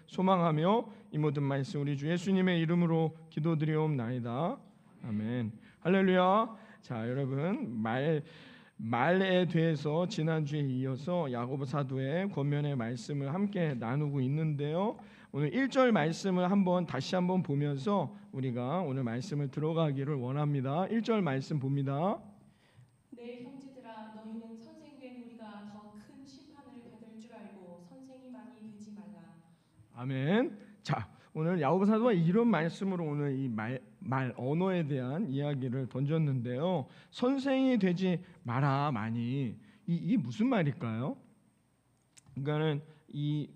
소망하며 이 모든 말씀 우리 주 예수님의 이름으로 기도드리옵나이다. 아멘. 할렐루야. 자, 여러분 말에 대해서 지난주에 이어서 야고보 사도의 권면의 말씀을 함께 나누고 있는데요. 오늘 1절 말씀을 다시 한번 보면서 우리가 오늘 말씀을 들어가기를 원합니다. 1절 말씀 봅니다. 내 형제들아, 너희는 선생된 우리가 더 큰 심판을 받을 줄 알고 선생이 많이 되지 말라. 아멘. 자, 오늘 야고보 사도가 이런 말씀으로 오늘 이 말 언어에 대한 이야기를 던졌는데요. 선생이 되지 마라 많이. 이게 무슨 말일까요? 그러니까는 이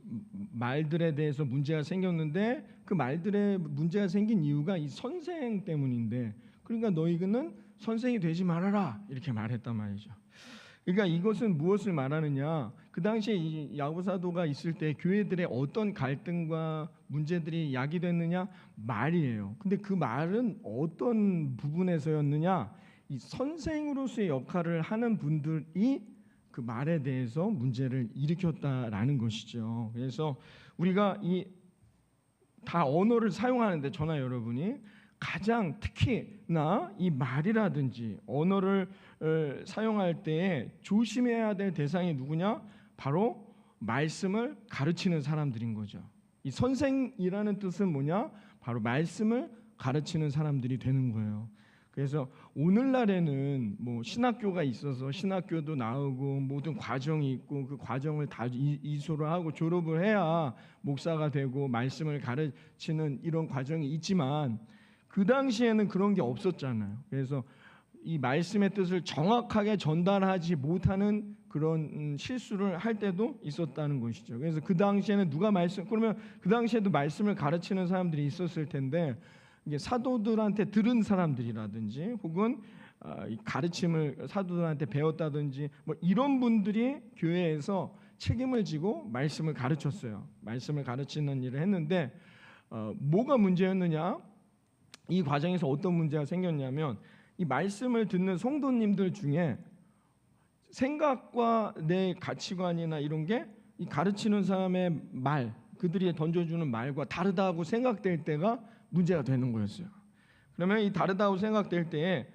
말들에 대해서 문제가 생겼는데 그 말들에 문제가 생긴 이유가 이 선생 때문인데, 그러니까 너희는 선생이 되지 말아라 이렇게 말했단 말이죠. 그러니까 이것은 무엇을 말하느냐? 그 당시에 이 야고보 사도가 있을 때 교회들의 어떤 갈등과 문제들이 야기됐느냐? 말이에요. 근데 그 말은 어떤 부분에서였느냐? 이 선생으로서의 역할을 하는 분들이 그 말에 대해서 문제를 일으켰다라는 것이죠. 그래서 우리가 이 다 언어를 사용하는데 저나 여러분이 가장 특히나 이 말이라든지 언어를 사용할 때에 조심해야 될 대상이 누구냐? 바로 말씀을 가르치는 사람들인 거죠. 이 선생이라는 뜻은 뭐냐? 바로 말씀을 가르치는 사람들이 되는 거예요. 그래서 오늘날에는 뭐 신학교가 있어서 신학교도 나오고 모든 과정이 있고 그 과정을 다 이수를 하고 졸업을 해야 목사가 되고 말씀을 가르치는 이런 과정이 있지만 그 당시에는 그런 게 없었잖아요. 그래서 이 말씀의 뜻을 정확하게 전달하지 못하는 그런 실수를 할 때도 있었다는 것이죠. 그래서 그 당시에는 그러면 그 당시에도 말씀을 가르치는 사람들이 있었을 텐데, 이게 사도들한테 들은 사람들이라든지 혹은 가르침을 사도들한테 배웠다든지 뭐 이런 분들이 교회에서 책임을 지고 말씀을 가르쳤어요. 말씀을 가르치는 일을 했는데 뭐가 문제였느냐? 이 과정에서 어떤 문제가 생겼냐면 이 말씀을 듣는 성도님들 중에 생각과 내 가치관이나 이런 게 이 가르치는 사람의 말, 그들이 던져주는 말과 다르다고 생각될 때가 문제가 되는 거였어요. 그러면 이 다르다고 생각될 때에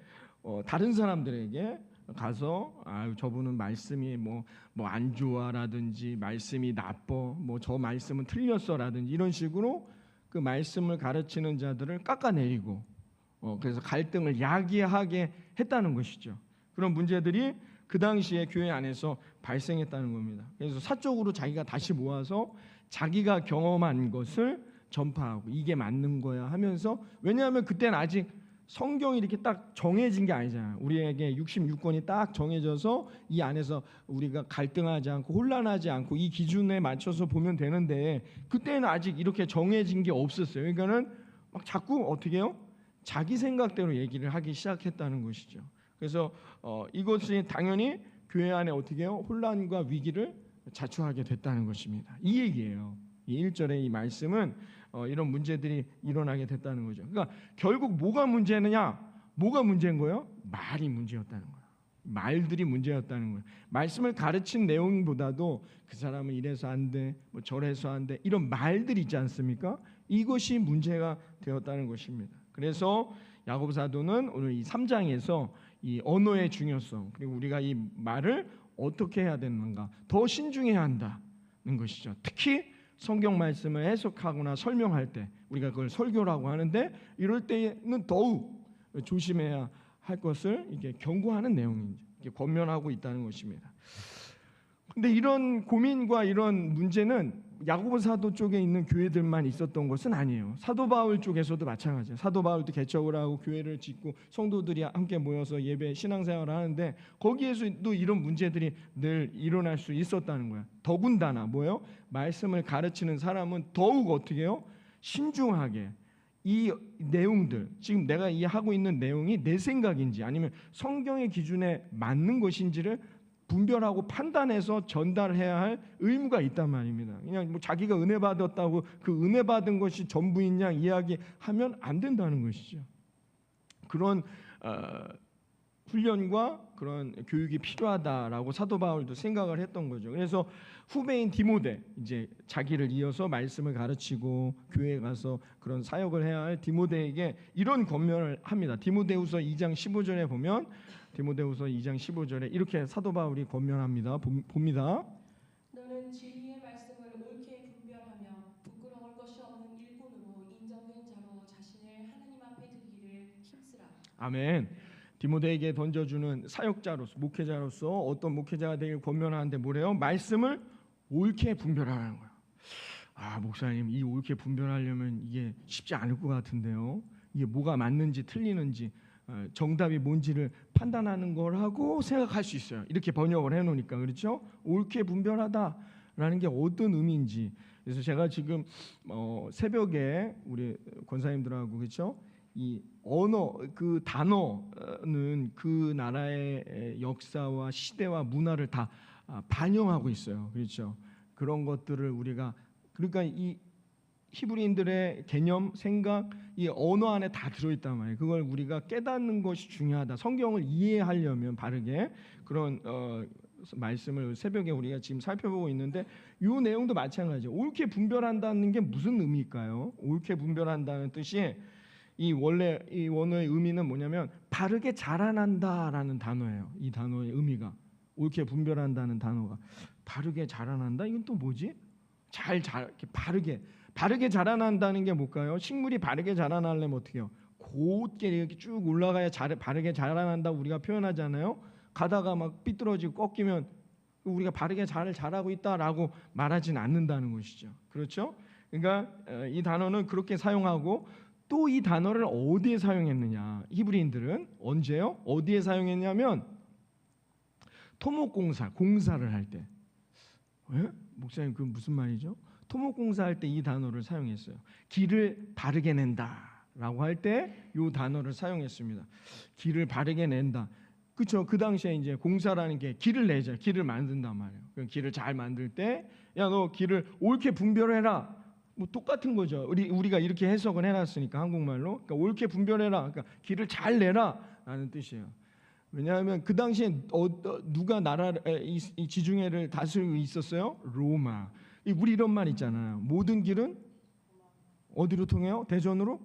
다른 사람들에게 가서 저분은 말씀이 뭐 안 좋아라든지 말씀이 나빠, 뭐 저 말씀은 틀렸어라든지 이런 식으로 그 말씀을 가르치는 자들을 깎아내리고 그래서 갈등을 야기하게 했다는 것이죠. 그런 문제들이 그 당시에 교회 안에서 발생했다는 겁니다. 그래서 사적으로 자기가 다시 모아서 자기가 경험한 것을 전파하고 이게 맞는 거야 하면서, 왜냐하면 그때는 아직 성경이 이렇게 딱 정해진 게 아니잖아요. 우리에게 66권이 딱 정해져서 이 안에서 우리가 갈등하지 않고 혼란하지 않고 이 기준에 맞춰서 보면 되는데 그때는 아직 이렇게 정해진 게 없었어요. 그러니까는 막 자꾸 어떻게 해요? 자기 생각대로 얘기를 하기 시작했다는 것이죠. 그래서 이것이 당연히 교회 안에 어떻게 해요? 혼란과 위기를 자초하게 됐다는 것입니다. 이 얘기예요. 이 1절의 이 말씀은 이런 문제들이 일어나게 됐다는 거죠. 그러니까 결국 뭐가 문제느냐? 뭐가 문제인 거예요? 말이 문제였다는 거예요. 말들이 문제였다는 거예요. 말씀을 가르친 내용보다도 그 사람은 이래서 안 돼, 뭐 저래서 안 돼, 이런 말들이 있지 않습니까? 이것이 문제가 되었다는 것입니다. 그래서 야고보 사도는 오늘 이 3장에서 이 언어의 중요성, 그리고 우리가 이 말을 어떻게 해야 되는가 더 신중해야 한다는 것이죠. 특히 성경 말씀을 해석하거나 설명할 때 우리가 그걸 설교라고 하는데 이럴 때는 더욱 조심해야 할 것을 이게 경고하는 내용이죠. 이게 권면하고 있다는 것입니다. 근데 이런 고민과 이런 문제는 야고보 사도 쪽에 있는 교회들만 있었던 것은 아니에요. 사도 바울 쪽에서도 마찬가지예요. 사도 바울도 개척을 하고 교회를 짓고 성도들이 함께 모여서 예배 신앙생활을 하는데 거기에서도 이런 문제들이 늘 일어날 수 있었다는 거야. 더군다나 뭐예요? 말씀을 가르치는 사람은 더욱 어떻게 해요? 신중하게 이 내용들, 지금 내가 이 하고 있는 내용이 내 생각인지 아니면 성경의 기준에 맞는 것인지를 분별하고 판단해서 전달해야 할 의무가 있단 말입니다. 그냥 뭐 자기가 은혜 받았다고 그 은혜 받은 것이 전부인 양 이야기하면 안 된다는 것이죠. 그런 훈련과 그런 교육이 필요하다라고 사도 바울도 생각을 했던 거죠. 그래서 후배인 디모데, 이제 자기를 이어서 말씀을 가르치고 교회에 가서 그런 사역을 해야 할 디모데에게 이런 권면을 합니다. 디모데후서 2장 15절에 보면 디모데후서 2장 15절에 이렇게 사도 바울이 권면합니다. 봅니다. 너는 진리의 말씀을 옳게 분별하며 부끄러울 것이 없는 일꾼으로 인정된 자로 자신을 하나님 앞에 드리기를 힘쓰라. 아멘. 디모데에게 던져주는 사역자로서, 목회자로서 어떤 목회자가 되길 권면하는데 뭐래요? 말씀을 옳게 분별하라는 거예요. 아, 목사님, 이 옳게 분별하려면 이게 쉽지 않을 것 같은데요. 이게 뭐가 맞는지 틀리는지 정답이 뭔지를 판단하는 거라고 생각할 수 있어요. 이렇게 번역을 해놓으니까. 그렇죠? 옳게 분별하다라는 게 어떤 의미인지. 그래서 제가 지금 새벽에 우리 권사님들하고, 그렇죠? 이 언어, 그 단어는 그 나라의 역사와 시대와 문화를 다 반영하고 있어요. 그렇죠? 그런 것들을 우리가, 그러니까 이 히브리인들의 개념, 생각, 이 언어 안에 다 들어있단 말이에요. 그걸 우리가 깨닫는 것이 중요하다. 성경을 이해하려면 바르게 그런 말씀을 새벽에 우리가 지금 살펴보고 있는데, 이 내용도 마찬가지예요. 옳게 분별한다는 게 무슨 의미일까요? 옳게 분별한다는 뜻이 이 원어의 의미는 뭐냐면 바르게 자라난다라는 단어예요. 이 단어의 의미가, 옳게 분별한다는 단어가 바르게 자라난다. 이건 또 뭐지? 이렇게 바르게 자라난다는 게 뭘까요? 식물이 바르게 자라나려면 어떻게 해요? 곧게 이렇게 쭉 올라가야 바르게 자라난다고 우리가 표현하잖아요. 가다가 막 삐뚤어지고 꺾이면 우리가 바르게 잘 자라고 있다라고 말하진 않는다는 것이죠. 그렇죠? 그러니까 이 단어는 그렇게 사용하고, 또 이 단어를 어디에 사용했느냐? 히브리인들은 언제요? 어디에 사용했냐면 공사를 할 때. 왜? 목사님, 그건 무슨 말이죠? 토목공사할 때 이 단어를 사용했어요. 길을 바르게 낸다라고 할 때 이 단어를 사용했습니다. 길을 바르게 낸다. 그렇죠? 그 당시에 이제 공사라는 게 길을 내자, 길을 만든단 말이에요. 그 길을 잘 만들 때, 야, 너 길을 옳게 분별해라. 뭐 똑같은 거죠. 우리가 이렇게 해석을 해놨으니까 한국말로. 그러니까 옳게 분별해라. 그러니까 길을 잘 내라라는 뜻이에요. 왜냐하면 그 당시에 누가 이 지중해를 다스리고 있었어요? 로마. 우리 이런 말 있잖아요. 모든 길은 어디로 통해요? 대전으로?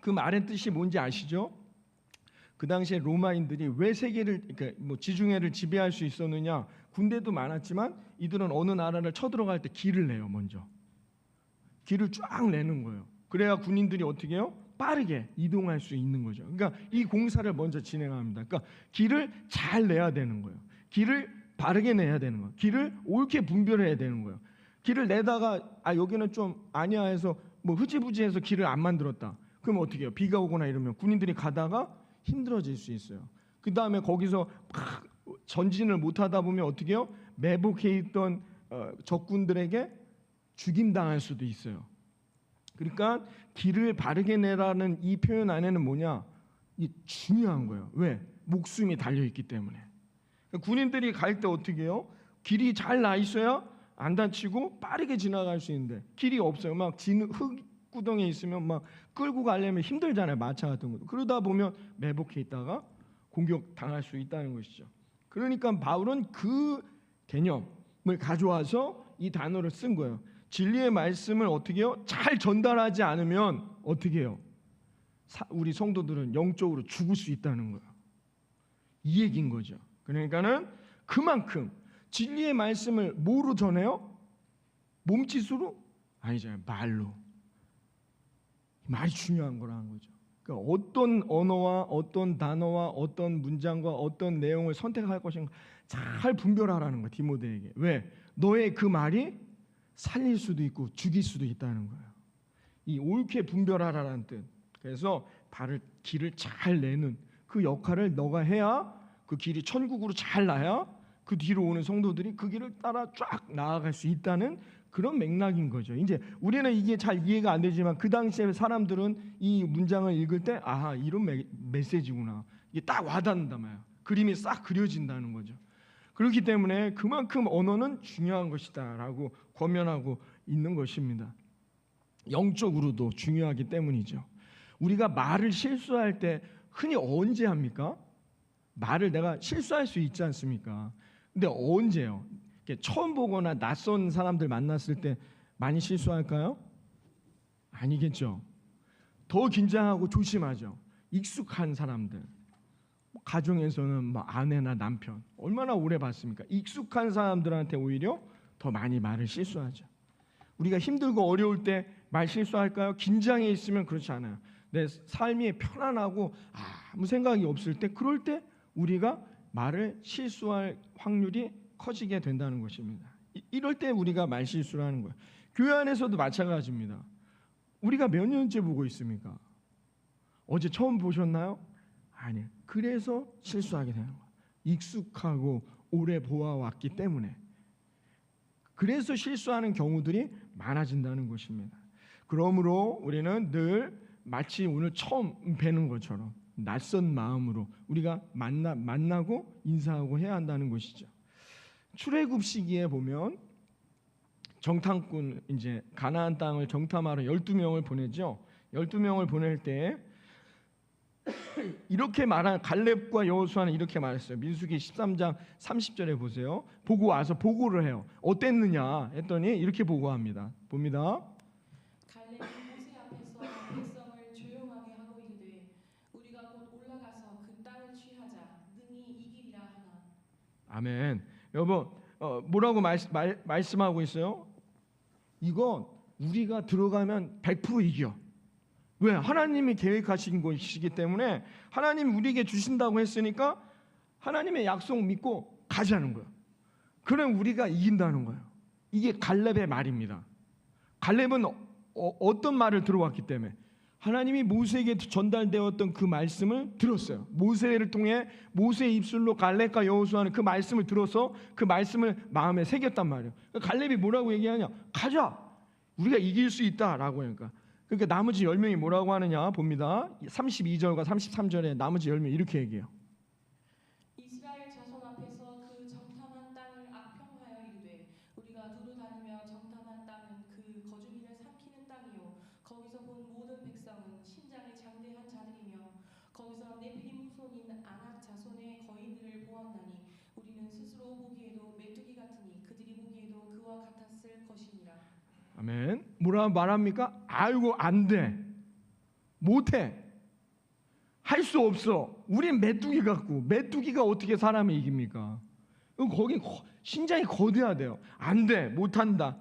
그 말의 뜻이 뭔지 아시죠? 그 당시에 로마인들이 왜 세계를, 그러니까 뭐 지중해를 지배할 수 있었느냐? 군대도 많았지만 이들은 어느 나라를 쳐들어갈 때 길을 내요. 먼저 길을 쫙 내는 거예요. 그래야 군인들이 어떻게 해요? 빠르게 이동할 수 있는 거죠. 그러니까 이 공사를 먼저 진행합니다. 그러니까 길을 잘 내야 되는 거예요. 길을 바르게 내야 되는 거예요. 길을 옳게 분별해야 되는 거예요. 길을 내다가 여기는 좀 아니야 해서 뭐 흐지부지해서 길을 안 만들었다. 그럼 어떻게 해요? 비가 오거나 이러면 군인들이 가다가 힘들어질 수 있어요. 그 다음에 거기서 막 전진을 못하다 보면 어떻게 해요? 매복해 있던 적군들에게 죽임당할 수도 있어요. 그러니까 길을 바르게 내라는 이 표현 안에는 뭐냐? 이 중요한 거예요. 왜? 목숨이 달려있기 때문에. 군인들이 갈 때 어떻게 해요? 길이 잘 나 있어야 안 다치고 빠르게 지나갈 수 있는데 길이 없어요. 막 흙구덩이에 있으면 막 끌고 가려면 힘들잖아요. 마차 같은 것도. 그러다 보면 매복해 있다가 공격 당할 수 있다는 것이죠. 그러니까 바울은 그 개념을 가져와서 이 단어를 쓴 거예요. 진리의 말씀을 어떻게 해요? 잘 전달하지 않으면 어떻게 해요? 우리 성도들은 영적으로 죽을 수 있다는 거예요. 이 얘기인 거죠. 그러니까는 그만큼 진리의 말씀을 뭐로 전해요? 몸짓으로? 아니잖아요. 말로. 말이 중요한 거라는 거죠. 그러니까 어떤 언어와 어떤 단어와 어떤 문장과 어떤 내용을 선택할 것인가 잘 분별하라는 거예요. 디모데에게. 왜? 너의 그 말이 살릴 수도 있고 죽일 수도 있다는 거예요. 이 옳게 분별하라는 뜻. 그래서 길을 잘 내는 그 역할을 너가 해야 그 길이 천국으로 잘 나야 그 뒤로 오는 성도들이 그 길을 따라 쫙 나아갈 수 있다는 그런 맥락인 거죠. 이제 우리는 이게 잘 이해가 안 되지만 그 당시에 사람들은 이 문장을 읽을 때 아하, 이런 메시지구나. 이게 딱 와닿는단 말이에요. 그림이 싹 그려진다는 거죠. 그렇기 때문에 그만큼 언어는 중요한 것이다라고 권면하고 있는 것입니다. 영적으로도 중요하기 때문이죠. 우리가 말을 실수할 때 흔히 언제 합니까? 말을 내가 실수할 수 있지 않습니까? 근데 언제요? 이렇게 처음 보거나 낯선 사람들 만났을 때 많이 실수할까요? 아니겠죠. 더 긴장하고 조심하죠. 익숙한 사람들, 가정에서는 뭐 아내나 남편 얼마나 오래 봤습니까? 익숙한 사람들한테 오히려 더 많이 말을 실수하죠. 우리가 힘들고 어려울 때 말 실수할까요? 긴장해 있으면 그렇지 않아요. 내 삶이 편안하고 아무 생각이 없을 때, 그럴 때 우리가 말을 실수할 확률이 커지게 된다는 것입니다. 이럴 때 우리가 말 실수를 하는 거예요. 교회 안에서도 마찬가지입니다. 우리가 몇 년째 보고 있습니까? 어제 처음 보셨나요? 아니에요. 그래서 실수하게 되는 거예요. 익숙하고 오래 보아왔기 때문에. 그래서 실수하는 경우들이 많아진다는 것입니다. 그러므로 우리는 늘 마치 오늘 처음 뵈는 것처럼 낯선 마음으로 우리가 만나고 인사하고 해야 한다는 것이죠. 출애굽 시기에 보면 정탐꾼, 이제 가나안 땅을 정탐하러 12명을 보내죠. 12명을 보낼 때 이렇게 말한, 갈렙과 여호수아는 이렇게 말했어요. 민수기 13장 30절에 보세요. 보고 와서 보고를 해요. 어땠느냐 했더니 이렇게 보고합니다. 봅니다. 갈렙이 모세 앞에서 백성을 조용하게 하고 이르되 우리가 곧 올라가서 그 땅을 취하자 능히 이기리라 하나. 아멘. 여러분, 뭐라고 말씀하고 있어요? 이건 우리가 들어가면 100% 이겨. 왜? 하나님이 계획하신 것이기 때문에, 하나님이 우리에게 주신다고 했으니까 하나님의 약속 믿고 가자는 거예요. 그럼 우리가 이긴다는 거예요. 이게 갈렙의 말입니다. 갈렙은 어떤 말을 들어왔기 때문에, 하나님이 모세에게 전달되었던 그 말씀을 들었어요. 모세를 통해 모세의 입술로 갈렙과 여호수아는 그 말씀을 들어서 그 말씀을 마음에 새겼단 말이에요. 갈렙이 뭐라고 얘기하냐? 가자. 우리가 이길 수 있다라고 하니까. 그러니까 나머지 10명이 뭐라고 하느냐 봅니다. 32절과 33절에 나머지 10명이 이렇게 얘기해요. 이스라엘 자손 앞에서 그 정탐한 땅을 악평하여 이르되 우리가 두루 다니며 정탐한 땅은 그 거주민을 삼키는 땅이요 거기서 본 모든 백성은 신장이 장대한 자들이며 거기서 네피림 후손인 아낙 자손의 거인들을 보았나니 우리는 스스로 보기에도 메뚜기 같으니 그들이 보기에도 그와 같았을 것이니라. 아멘. 뭐라 말합니까? 아이고, 안 돼. 못해. 할 수 없어. 우린 메뚜기 같고, 메뚜기가 어떻게 사람을 이깁니까? 거기 신장이 거대하대요. 안 돼. 못한다.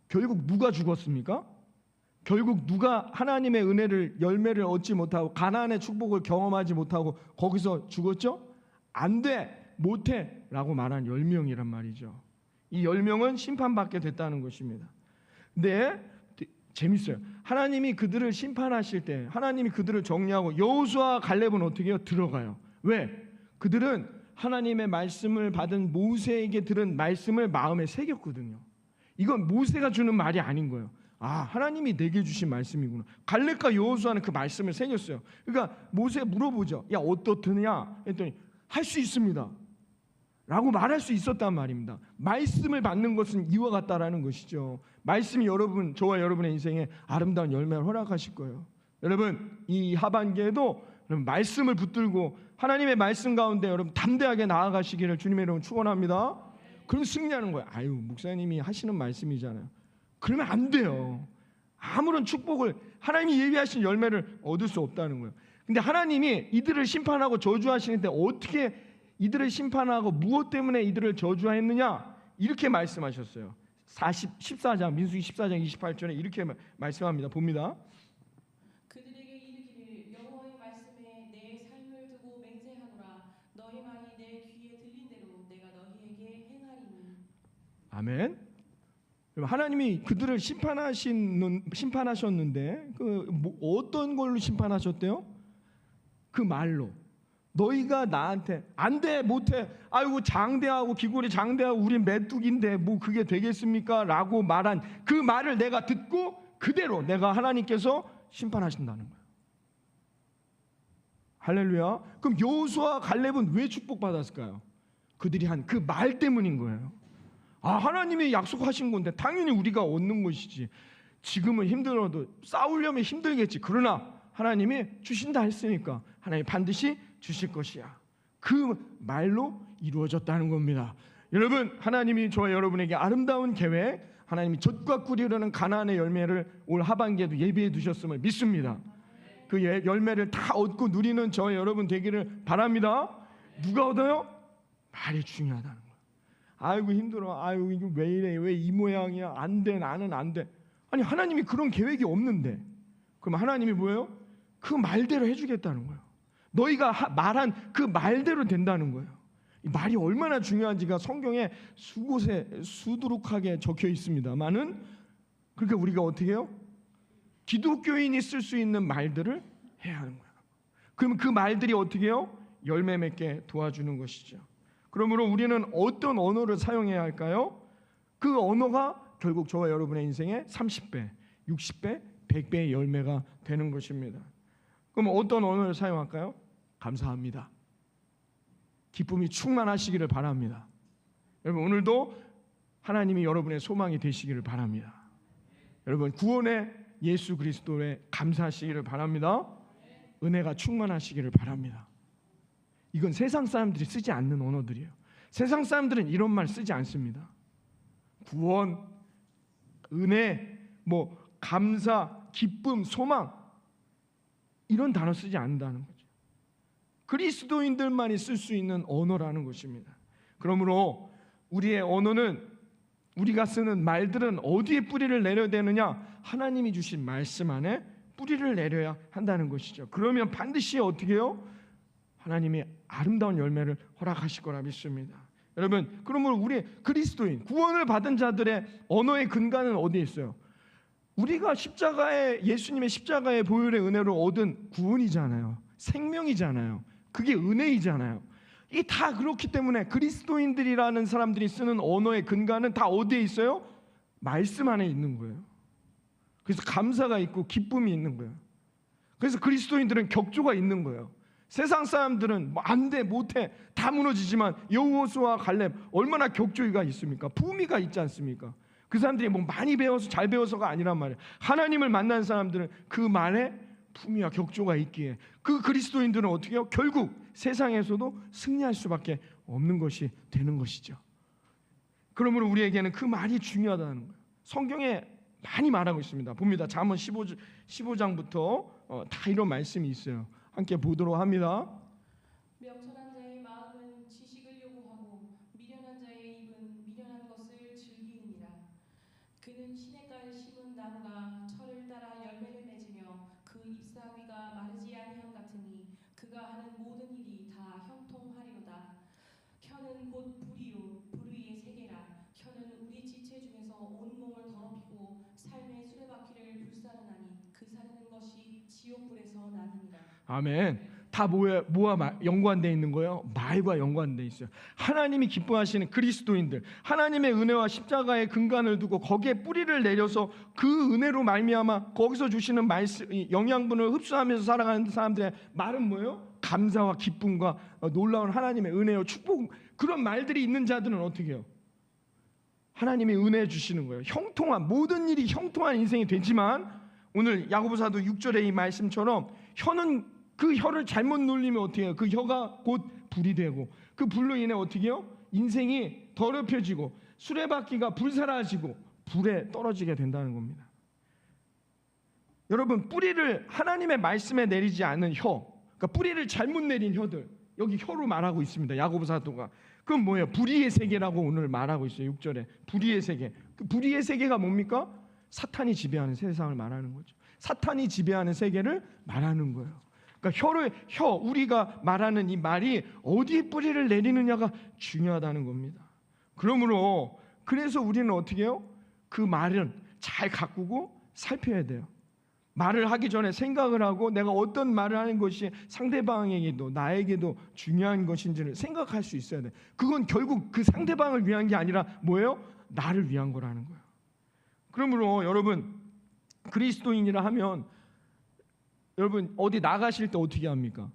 결국 누가 죽었습니까? 결국 누가 하나님의 은혜를, 열매를 얻지 못하고 가나안의 축복을 경험하지 못하고 거기서 죽었죠? 안 돼. 못해. 라고 말한 10명이란 말이죠. 이 10명은 심판받게 됐다는 것입니다. 근데 재밌어요. 하나님이 그들을 심판하실 때, 하나님이 그들을 정리하고 여호수아와 갈렙은 어떻게 해요? 들어가요. 왜? 그들은 하나님의 말씀을 받은 모세에게 들은 말씀을 마음에 새겼거든요. 이건 모세가 주는 말이 아닌 거예요. 하나님이 내게 주신 말씀이구나. 갈렙과 여호수아는 그 말씀을 새겼어요. 그러니까 모세가 물어보죠. 야, 어떻느냐? 했더니 할 수 있습니다. 라고 말할 수 있었단 말입니다. 말씀을 받는 것은 이와 같다라는 것이죠. 말씀이 여러분, 저와 여러분의 인생에 아름다운 열매를 허락하실 거예요. 여러분, 이 하반기에도 여러분 말씀을 붙들고 하나님의 말씀 가운데 여러분 담대하게 나아가시기를 주님의 이름으로 축원합니다. 그럼 승리하는 거예요. 아유, 목사님이 하시는 말씀이잖아요. 그러면 안 돼요. 아무런 축복을, 하나님이 예비하신 열매를 얻을 수 없다는 거예요. 근데 하나님이 이들을 심판하고 저주하시는데 어떻게 이들을 심판하고 무엇 때문에 이들을 저주하였느냐? 이렇게 말씀하셨어요. 14장, 민수기 14장 28절에 이렇게 말씀합니다. 봅니다. 그들에게 이르기를 여호와의 말씀에 내 삶을 두고 맹세하노라. 너희 말이 내 귀에 들린 대로 내가 너희에게 행하리니. 아멘. 하나님이 그들을 심판하셨는데 어떤 걸로 심판하셨대요? 그 말로. 너희가 나한테 안 돼, 못해, 아이고 장대하고 기골이 장대하고 우린 메뚜기인데 뭐 그게 되겠습니까? 라고 말한 그 말을 내가 듣고 그대로 내가 하나님께서 심판하신다는 거예요. 할렐루야. 그럼 여호수아 갈렙은 왜 축복받았을까요? 그들이 한 그 말 때문인 거예요. 하나님이 약속하신 건데 당연히 우리가 얻는 것이지. 지금은 힘들어도 싸우려면 힘들겠지. 그러나 하나님이 주신다 했으니까 하나님이 반드시 주실 것이야. 그 말로 이루어졌다는 겁니다. 여러분, 하나님이 저와 여러분에게 아름다운 계획, 하나님이 젖과 꿀이 흐르는 가나안의 열매를 올 하반기에도 예비해 두셨음을 믿습니다. 그 열매를 다 얻고 누리는 저와 여러분 되기를 바랍니다. 누가 얻어요? 말이 중요하다는 거예요. 아이고 힘들어. 아이고 이거 왜 이래? 왜 이 모양이야? 안 돼. 나는 안 돼. 아니 하나님이 그런 계획이 없는데 그럼 하나님이 뭐예요? 그 말대로 해주겠다는 거예요. 너희가 말한 그 말대로 된다는 거예요. 이 말이 얼마나 중요한지가 성경에 수곳에 수두룩하게 적혀 있습니다만은 그러니까 우리가 어떻게 해요? 기독교인이 쓸 수 있는 말들을 해야 하는 거예요. 그럼 그 말들이 어떻게 해요? 열매 맺게 도와주는 것이죠. 그러므로 우리는 어떤 언어를 사용해야 할까요? 그 언어가 결국 저와 여러분의 인생에 30배, 60배, 100배의 열매가 되는 것입니다. 그럼 어떤 언어를 사용할까요? 감사합니다. 기쁨이 충만하시기를 바랍니다. 여러분 오늘도 하나님이 여러분의 소망이 되시기를 바랍니다. 여러분 구원의 예수 그리스도에 감사하시기를 바랍니다. 은혜가 충만하시기를 바랍니다. 이건 세상 사람들이 쓰지 않는 언어들이에요. 세상 사람들은 이런 말 쓰지 않습니다. 구원, 은혜, 감사, 기쁨, 소망 이런 단어 쓰지 않는다는 거죠. 그리스도인들만이 쓸 수 있는 언어라는 것입니다. 그러므로 우리의 언어는 우리가 쓰는 말들은 어디에 뿌리를 내려야 되느냐? 하나님이 주신 말씀 안에 뿌리를 내려야 한다는 것이죠. 그러면 반드시 어떻게 해요? 하나님이 아름다운 열매를 허락하실 거라 믿습니다. 여러분, 그러면 우리 그리스도인, 구원을 받은 자들의 언어의 근간은 어디에 있어요? 우리가 예수님의 십자가의 보혈의 은혜로 얻은 구원이잖아요. 생명이잖아요. 그게 은혜이잖아요. 이게 다 그렇기 때문에 그리스도인들이라는 사람들이 쓰는 언어의 근간은 다 어디에 있어요? 말씀 안에 있는 거예요. 그래서 감사가 있고 기쁨이 있는 거예요. 그래서 그리스도인들은 격조가 있는 거예요. 세상 사람들은 안 돼, 못해, 다 무너지지만 여호수아와 갈렙 얼마나 격조가 있습니까? 부미가 있지 않습니까? 그 사람들이 많이 배워서 잘 배워서가 아니란 말이에요. 하나님을 만난 사람들은 그 말에 품위와 격조가 있기에 그 그리스도인들은 어떻게 해요? 결국 세상에서도 승리할 수밖에 없는 것이 되는 것이죠. 그러므로 우리에게는 그 말이 중요하다는 거예요. 성경에 많이 말하고 있습니다. 봅니다. 잠언 15장부터 다 이런 말씀이 있어요. 함께 보도록 합니다. 명철한 자의 마음은 지식을 요구하고 미련한 자의 입은 미련한 것을 즐기느니라. 그는 시냇가에 심은 나무가 철을 따라 열매를 맺으며 그 잎사귀가 마르지 아니함 같으니 그가 하는 모든 일이 다 형통하리로다. 혀는 곧 불이요 불의의 세계라. 혀는 우리 지체 중에서 온 몸을 더럽히고 삶의 수레바퀴를 불사르나니 그 사르는 것이 지옥불에서 나느니라. 아멘. 다 뭐와 연관되어 있는 거예요? 말과 연관되어 있어요. 하나님이 기뻐하시는 그리스도인들, 하나님의 은혜와 십자가의 근간을 두고 거기에 뿌리를 내려서 그 은혜로 말미암아 거기서 주시는 말씀, 영양분을 흡수하면서 살아가는 사람들의 말은 뭐예요? 감사와 기쁨과 놀라운 하나님의 은혜와 축복, 그런 말들이 있는 자들은 어떻게 해요? 하나님이 은혜 주시는 거예요. 형통한, 모든 일이 형통한 인생이 되지만 오늘 야고보사도 6절의 이 말씀처럼 그 혀를 잘못 눌리면 어떻게 해요? 그 혀가 곧 불이 되고 그 불로 인해 어떻게 해요? 인생이 더럽혀지고 수레바퀴가 불살아지고 불에 떨어지게 된다는 겁니다. 여러분, 뿌리를 하나님의 말씀에 내리지 않은 혀, 그러니까 뿌리를 잘못 내린 혀들, 여기 혀로 말하고 있습니다. 야고보 사도가. 그건 뭐예요? 불의의 세계라고 오늘 말하고 있어요. 6절에 불의의 세계. 그 불의의 세계가 뭡니까? 사탄이 지배하는 세상을 말하는 거죠. 사탄이 지배하는 세계를 말하는 거예요. 그러니까 우리가 말하는 이 말이 어디에 뿌리를 내리느냐가 중요하다는 겁니다. 그래서 우리는 어떻게 해요? 그 말은 잘 가꾸고 살펴야 돼요. 말을 하기 전에 생각을 하고 내가 어떤 말을 하는 것이 상대방에게도 나에게도 중요한 것인지를 생각할 수 있어야 돼요. 그건 결국 그 상대방을 위한 게 아니라 뭐예요? 나를 위한 거라는 거예요. 그러므로 여러분, 그리스도인이라 하면 여러분 어디 나가실 때 어떻게 합니까?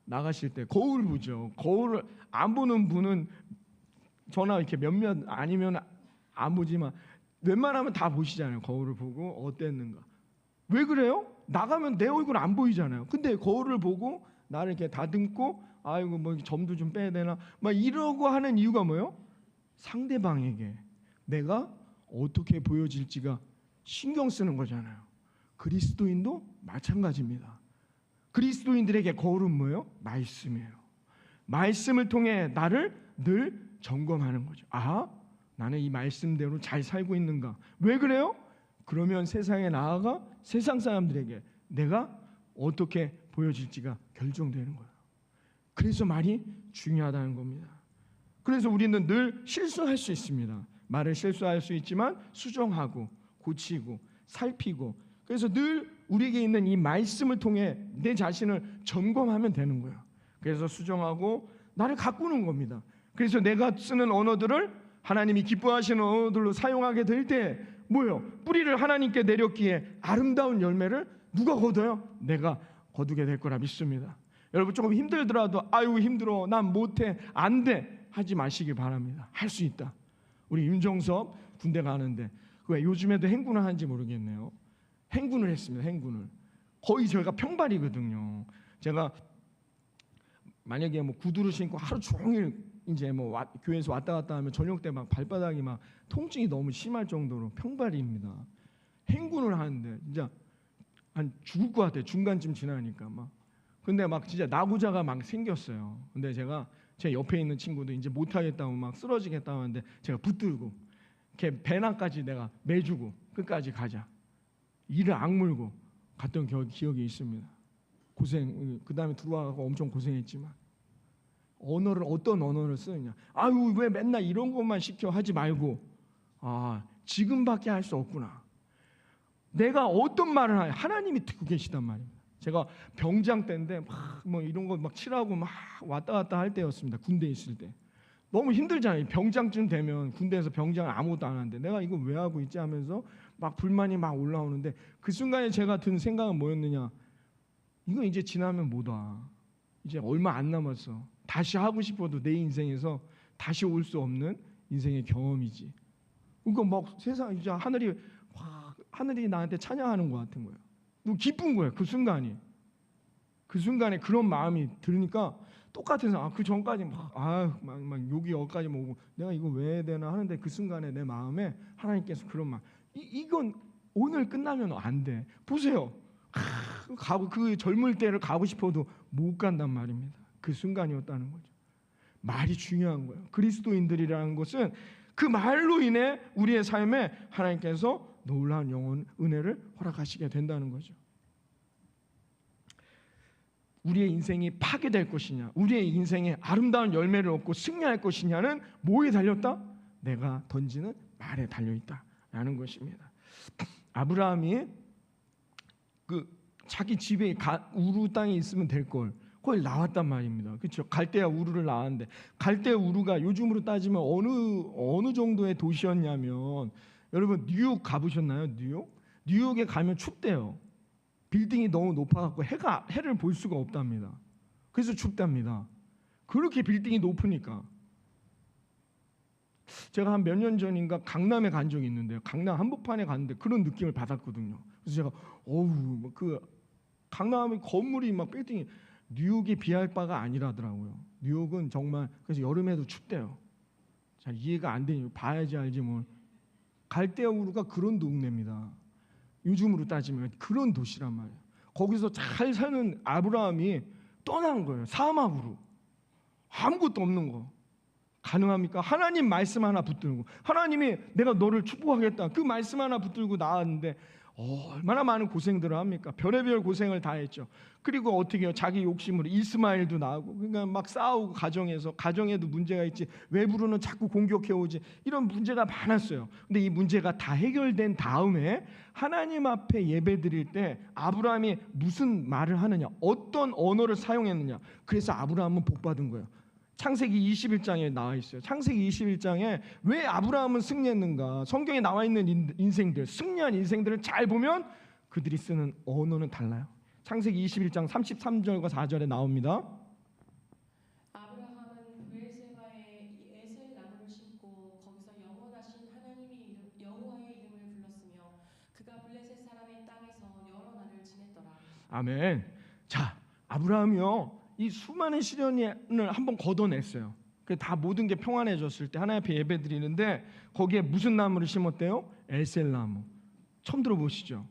나가실 때 거울 보죠. 거울을 안 보는 분은 저나 이렇게 몇몇 아니면 안 보지만 웬만하면 다 보시잖아요. 거울을 보고 어땠는가. 왜 그래요? 나가면 내 얼굴 안 보이잖아요. 근데 거울을 보고 나를 이렇게 다듬고 아이고 뭐 점도 좀 빼야 되나 막 이러고 하는 이유가 뭐예요? 상대방에게 내가 어떻게 보여질지가 신경 쓰는 거잖아요. 그리스도인도 마찬가지입니다. 그리스도인들에게 거울은 뭐예요? 말씀이에요. 말씀을 통해 나를 늘 점검하는 거죠. 아, 나는 이 말씀대로 잘 살고 있는가? 왜 그래요? 그러면 세상에 나아가 세상 사람들에게 내가 어떻게 보여질지가 결정되는 거예요. 그래서 말이 중요하다는 겁니다. 그래서 우리는 늘 실수할 수 있습니다. 말을 실수할 수 있지만 수정하고 고치고 살피고 그래서 늘 우리에게 있는 이 말씀을 통해 내 자신을 점검하면 되는 거예요. 그래서 수정하고 나를 가꾸는 겁니다. 그래서 내가 쓰는 언어들을 하나님이 기뻐하시는 언어들로 사용하게 될 때 뭐예요? 뿌리를 하나님께 내렸기에 아름다운 열매를 누가 거둬요? 내가 거두게 될 거라 믿습니다. 여러분 조금 힘들더라도 아유 힘들어 난 못해 안 돼 하지 마시길 바랍니다. 할 수 있다. 우리 윤정섭 군대 가는데 왜 요즘에도 행군을 하는지 모르겠네요. 행군을 했습니다. 행군을 거의 저희가 평발이거든요. 제가 만약에 뭐 구두를 신고 하루 종일 이제 뭐 교회에서 왔다 갔다 하면 저녁 때 막 발바닥이 막 통증이 너무 심할 정도로 평발입니다. 행군을 하는데 진짜 한 죽을 것 같아요. 중간쯤 지나니까 막. 근데 막 진짜 나고자가 막 생겼어요. 근데 제가 제 옆에 있는 친구도 이제 못하겠다고 막 쓰러지겠다고 하는데 제가 붙들고 걔 배낭까지 내가 매주고 끝까지 가자. 이를 악물고 갔던 기억이 있습니다. 고생 그 다음에 들어와서 엄청 고생했지만 언어를 어떤 언어를 쓰느냐. 아유 왜 맨날 이런 것만 시켜 하지 말고 아 지금밖에 할 수 없구나. 내가 어떤 말을 하냐 하나님이 듣고 계시단 말입니다. 제가 병장 때인데 막 뭐 이런 거 막 칠하고 막 왔다 갔다 할 때였습니다. 군대에 있을 때 너무 힘들잖아요. 병장쯤 되면 군대에서 병장을 아무것도 안 하는데 내가 이거 왜 하고 있지 하면서 막 불만이 막 올라오는데 그 순간에 제가 든 생각은 뭐였느냐. 이거 이제 지나면 못 와. 이제 얼마 안 남았어. 다시 하고 싶어도 내 인생에서 다시 올 수 없는 인생의 경험이지. 그러니까 막 세상 이제 하늘이 나한테 찬양하는 것 같은 거예요. 너무 기쁜 거예요. 그 순간이. 그 순간에 그런 마음이 들으니까 똑같은 상황. 그 전까지 막 욕이 여기까지 오고 내가 이거 왜 해야 되나 하는데 그 순간에 내 마음에 하나님께서 그런 말. 이건 오늘 끝나면 안 돼. 보세요. 가고 그 젊을 때를 가고 싶어도 못 간단 말입니다. 그 순간이었다는 거죠. 말이 중요한 거예요. 그리스도인들이라는 것은 그 말로 인해 우리의 삶에 하나님께서 놀라운 영혼 은혜를 허락하시게 된다는 거죠. 우리의 인생이 파괴될 것이냐, 우리의 인생에 아름다운 열매를 얻고 승리할 것이냐는 뭐에 달렸다? 내가 던지는 말에 달려있다라는 것입니다. 아브라함이 그 자기 집에 우루 땅에 있으면 될 걸 거기 나왔단 말입니다. 그렇죠? 갈대아 우루를 나왔는데 갈대아 우루가 요즘으로 따지면 어느 정도의 도시였냐면 여러분 뉴욕 가보셨나요? 뉴욕에 가면 춥대요. 빌딩이 너무 높아갖고 해를 볼 수가 없답니다. 그래서 춥답니다. 그렇게 빌딩이 높으니까. 제가 한 몇 년 전인가 강남에 간 적이 있는데요. 강남 한복판에 갔는데 그런 느낌을 받았거든요. 그래서 제가 그 강남의 건물이 막 빌딩이 뉴욕이 비할 바가 아니라더라고요. 뉴욕은 정말 그래서 여름에도 춥대요. 잘 이해가 안 되니 봐야지 알지 뭘. 갈대아 우루가 그런 동네입니다. 요즘으로 따지면 그런 도시란 말이에요. 거기서 잘 사는 아브라함이 떠난 거예요. 사막으로. 아무것도 없는 거. 가능합니까? 하나님 말씀 하나 붙들고 하나님이 내가 너를 축복하겠다. 그 말씀 하나 붙들고 나왔는데 얼마나 많은 고생들을 합니까? 별의별 고생을 다 했죠. 그리고 어떻게 해요? 자기 욕심으로 이스마엘도 나오고 그러니까 막 싸우고 가정에도 문제가 있지 외부로는 자꾸 공격해오지 이런 문제가 많았어요. 근데 이 문제가 다 해결된 다음에 하나님 앞에 예배드릴 때 아브라함이 무슨 말을 하느냐 어떤 언어를 사용했느냐 그래서 아브라함은 복받은 거예요. 창세기 21장에 나와 있어요. 창세기 21장에 왜 아브라함은 승리했는가? 성경에 나와 있는 인생들, 승리한 인생들을 잘 보면 그들이 쓰는 언어는 달라요. 창세기 21장 33절과 4절에 나옵니다. 아브라함은 브엘세바에 에셀 나무를 심고 거기서 영원하신 하나님의 이름 여호와의 이름을 불렀으며 그가 블레셋 사람의 땅에서 여러 아멘. 자, 아브라함이요, 이 수많은 시련을 한번 걷어냈어요. 다 모든 게 평안해졌을 때 하나님 앞에 예배 드리는데 거기에 무슨 나무를 심었대요? 에셀나무. 처음 들어보시죠?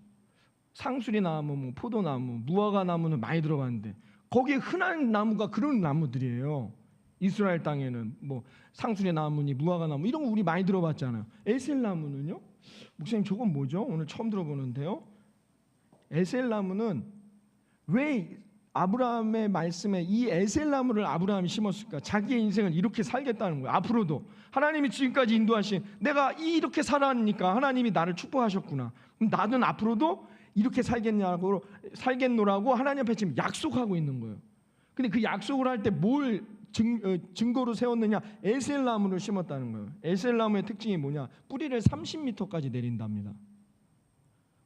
상수리 나무, 뭐 포도나무, 무화과 나무는 많이 들어봤는데 거기에 흔한 나무가 그런 나무들이에요. 이스라엘 땅에는 뭐 상수리 나무니 무화과 나무 이런 거 우리 많이 들어봤잖아요. 에셀나무는요? 목사님 저건 뭐죠? 오늘 처음 들어보는데요. 에셀나무는 왜 아브라함의 말씀에 이 에셀나무를 아브라함이 심었을까? 자기의 인생을 이렇게 살겠다는 거예요. 앞으로도 하나님이 지금까지 인도하신 내가 이렇게 살았으니까 하나님이 나를 축복하셨구나. 그럼 나는 앞으로도 이렇게 살겠노라고 하나님 앞에 지금 약속하고 있는 거예요. 근데 그 약속을 할 때 뭘 증거로 세웠느냐? 에셀나무를 심었다는 거예요. 에셀나무의 특징이 뭐냐? 뿌리를 30m까지 내린답니다.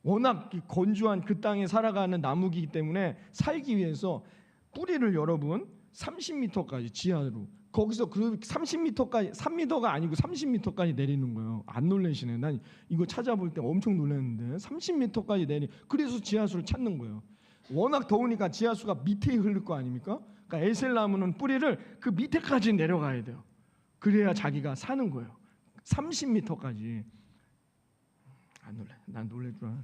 워낙 건조한 그 땅에 살아가는 나무이기 때문에 살기 위해서 뿌리를 여러분 30m까지 지하로, 거기서 그 30m까지 3m가 아니고 30m까지 내리는 거예요. 안 놀라시네. 난 이거 찾아볼 때 엄청 놀랐는데 30m까지 그래서 지하수를 찾는 거예요. 워낙 더우니까 지하수가 밑에 흐를 거 아닙니까? 그러니까 에셀나무는 뿌리를 그 밑에까지 내려가야 돼요. 그래야 자기가 사는 거예요. 30m까지. 안 놀래. 난 놀랄 줄 알아.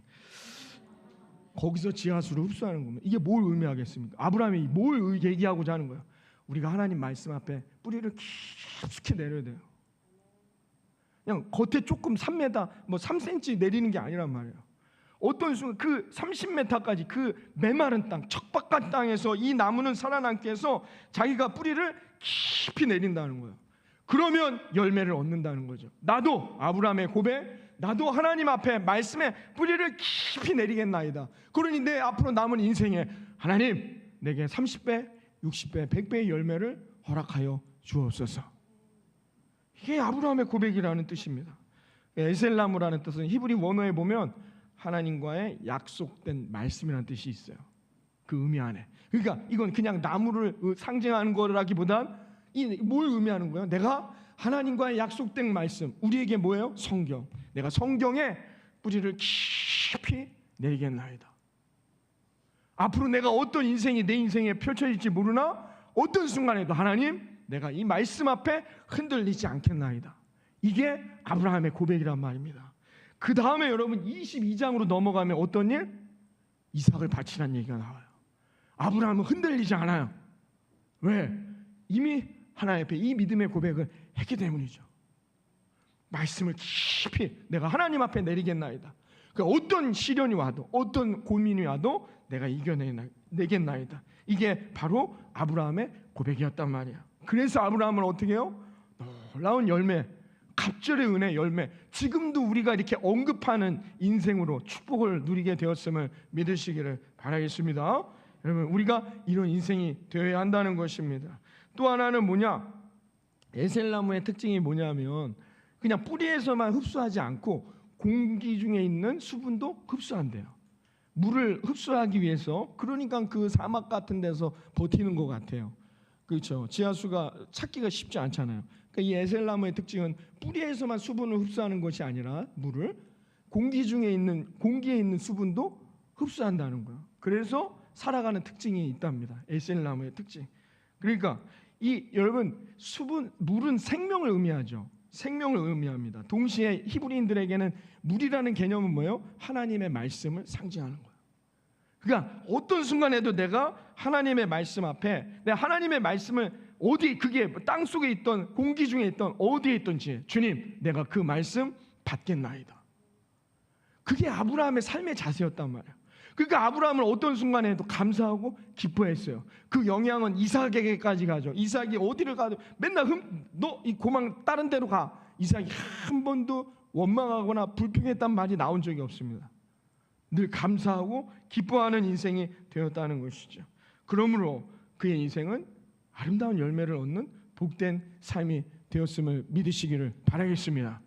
거기서 지하수를 흡수하는 겁니다. 이게 뭘 의미하겠습니까? 아브라함이 뭘 얘기하고자 하는 거예요? 우리가 하나님 말씀 앞에 뿌리를 깊숙이 내려야 돼요. 그냥 겉에 조금 3m, 뭐 3cm 내리는 게 아니란 말이에요. 어떤 순간 그 30m까지 그 메마른 땅, 척박한 땅에서 이 나무는 살아남게 해서 자기가 뿌리를 깊이 내린다는 거예요. 그러면 열매를 얻는다는 거죠. 나도 아브라함의 고백, 나도 하나님 앞에 말씀에 뿌리를 깊이 내리겠나이다. 그러니 내 앞으로 남은 인생에 하나님 내게 30배, 60배, 100배의 열매를 허락하여 주옵소서. 이게 아브라함의 고백이라는 뜻입니다. 에셀나무라는 뜻은 히브리 원어에 보면 하나님과의 약속된 말씀이라는 뜻이 있어요. 그 의미 안에. 그러니까 이건 그냥 나무를 상징하는 거라기보단 뭘 의미하는 거예요? 내가 하나님과의 약속된 말씀, 우리에게 뭐예요? 성경. 내가 성경에 뿌리를 깊이 내리겠나이다. 앞으로 내가 어떤 인생이 내 인생에 펼쳐질지 모르나 어떤 순간에도 하나님 내가 이 말씀 앞에 흔들리지 않겠나이다. 이게 아브라함의 고백이란 말입니다. 그 다음에 여러분 22장으로 넘어가면 어떤 일? 이삭을 바치라는 얘기가 나와요. 아브라함은 흔들리지 않아요. 왜? 이미 하나님 앞에 이 믿음의 고백을 했기 때문이죠. 말씀을 깊이 내가 하나님 앞에 내리겠나이다. 그러니까 어떤 시련이 와도 어떤 고민이 와도 내가 이겨내겠나이다. 이게 바로 아브라함의 고백이었단 말이야. 그래서 아브라함은 어떻게 해요? 놀라운 열매, 갑절의 은혜 열매, 지금도 우리가 이렇게 언급하는 인생으로 축복을 누리게 되었음을 믿으시기를 바라겠습니다. 여러분 우리가 이런 인생이 되어야 한다는 것입니다. 또 하나는 뭐냐? 에셀나무의 특징이 뭐냐면 그냥 뿌리에서만 흡수하지 않고 공기 중에 있는 수분도 흡수한대요. 물을 흡수하기 위해서, 그러니까 그 사막 같은 데서 버티는 것 같아요. 그렇죠. 지하수가 찾기가 쉽지 않잖아요. 그러니까 이 에셀나무의 특징은 뿌리에서만 수분을 흡수하는 것이 아니라 물을 공기에 있는 수분도 흡수한다는 거예요. 그래서 살아가는 특징이 있답니다. 에셀나무의 특징. 그러니까 여러분 물은 생명을 의미하죠. 생명을 의미합니다. 동시에 히브리인들에게는 물이라는 개념은 뭐예요? 하나님의 말씀을 상징하는 거예요. 그러니까 어떤 순간에도 내가 하나님의 말씀 앞에 내가 하나님의 말씀을 그게 땅 속에 있던 공기 중에 있던 어디에 있던지 주님 내가 그 말씀 받겠나이다. 그게 아브라함의 삶의 자세였단 말이에요. 그러니까 아브라함은 어떤 순간에도 감사하고 기뻐했어요. 그 영향은 이삭에게까지 가죠. 이삭이 어디를 가도 맨날 너 이 고망 다른 데로 가. 이삭이 한 번도 원망하거나 불평했단 말이 나온 적이 없습니다. 늘 감사하고 기뻐하는 인생이 되었다는 것이죠. 그러므로 그의 인생은 아름다운 열매를 얻는 복된 삶이 되었음을 믿으시기를 바라겠습니다.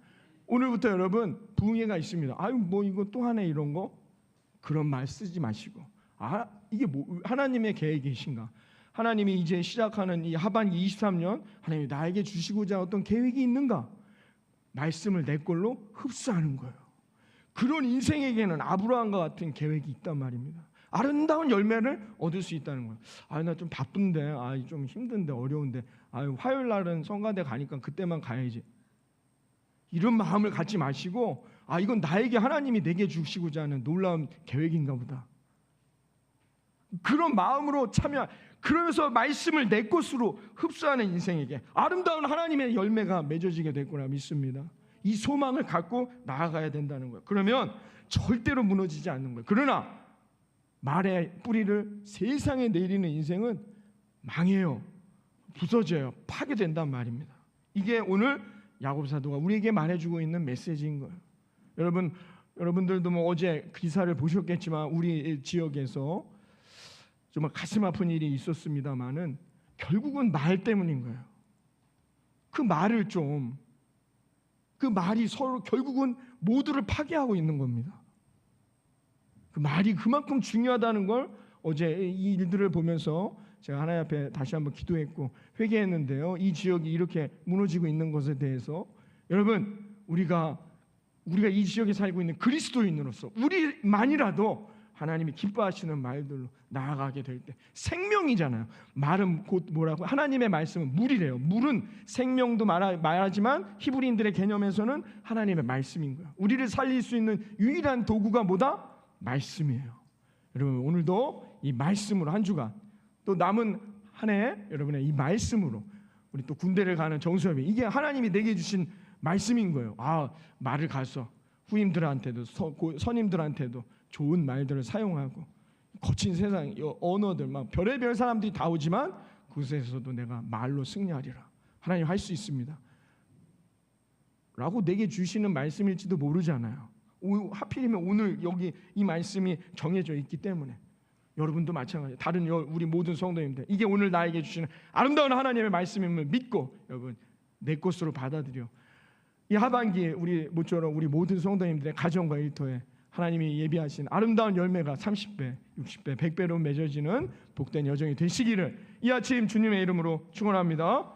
오늘부터 여러분 부흥회가 있습니다. 아유 뭐 이거 또 하네 이런 거 그런 말 쓰지 마시고 이게 뭐 하나님의 계획이신가? 하나님이 이제 시작하는 이 하반기 23년 하나님이 나에게 주시고자 어떤 계획이 있는가? 말씀을 내 걸로 흡수하는 거예요. 그런 인생에게는 아브라함과 같은 계획이 있단 말입니다. 아름다운 열매를 얻을 수 있다는 거예요. 나 좀 바쁜데, 좀 힘든데, 어려운데, 화요일 날은 성가대 가니까 그때만 가야지. 이런 마음을 갖지 마시고, 이건 나에게 하나님이 내게 주시고자 하는 놀라운 계획인가 보다. 그런 마음으로 참여, 그러면서 말씀을 내 것으로 흡수하는 인생에게 아름다운 하나님의 열매가 맺어지게 될 거라 믿습니다. 이 소망을 갖고 나아가야 된다는 거예요. 그러면 절대로 무너지지 않는 거예요. 그러나 말의 뿌리를 세상에 내리는 인생은 망해요. 부서져요. 파괴된단 말입니다. 이게 오늘 야고보 사도가 우리에게 말해주고 있는 메시지인 거예요. 여러분들도 어제 기사를 보셨겠지만 우리 지역에서 정말 가슴 아픈 일이 있었습니다만은 결국은 말 때문인 거예요. 그 말이 서로 결국은 모두를 파괴하고 있는 겁니다. 그 말이 그만큼 중요하다는 걸 어제 이 일들을 보면서 제가 하나님 앞에 다시 한번 기도했고 회개했는데요. 이 지역이 이렇게 무너지고 있는 것에 대해서 여러분 우리가 이 지역에 살고 있는 그리스도인으로서 우리만이라도 하나님이 기뻐하시는 말들로 나아가게 될 때 생명이잖아요. 말은 곧 뭐라고? 하나님의 말씀은 물이래요. 물은 생명도 말하지만 히브리인들의 개념에서는 하나님의 말씀인 거예요. 우리를 살릴 수 있는 유일한 도구가 뭐다? 말씀이에요. 여러분 오늘도 이 말씀으로 한 주간 또 남은 한 해 여러분의 이 말씀으로 우리 또 군대를 가는 정수협이 이게 하나님이 내게 주신 말씀인 거예요. 말을 가서 후임들한테도 선임들한테도 좋은 말들을 사용하고 거친 세상 언어들 막 별의별 사람들이 다 오지만 그곳에서도 내가 말로 승리하리라. 하나님 할 수 있습니다. 라고 내게 주시는 말씀일지도 모르잖아요. 하필이면 오늘 여기 이 말씀이 정해져 있기 때문에 여러분도 마찬가지. 다른 우리 모든 성도님들 이게 오늘 나에게 주시는 아름다운 하나님의 말씀임을 믿고 여러분 내 것으로 받아들여 이 하반기에 우리 모처럼 우리 모든 성도님들의 가정과 일터에 하나님이 예비하신 아름다운 열매가 30배, 60배, 100배로 맺어지는 복된 여정이 되시기를 이 아침 주님의 이름으로 축원합니다.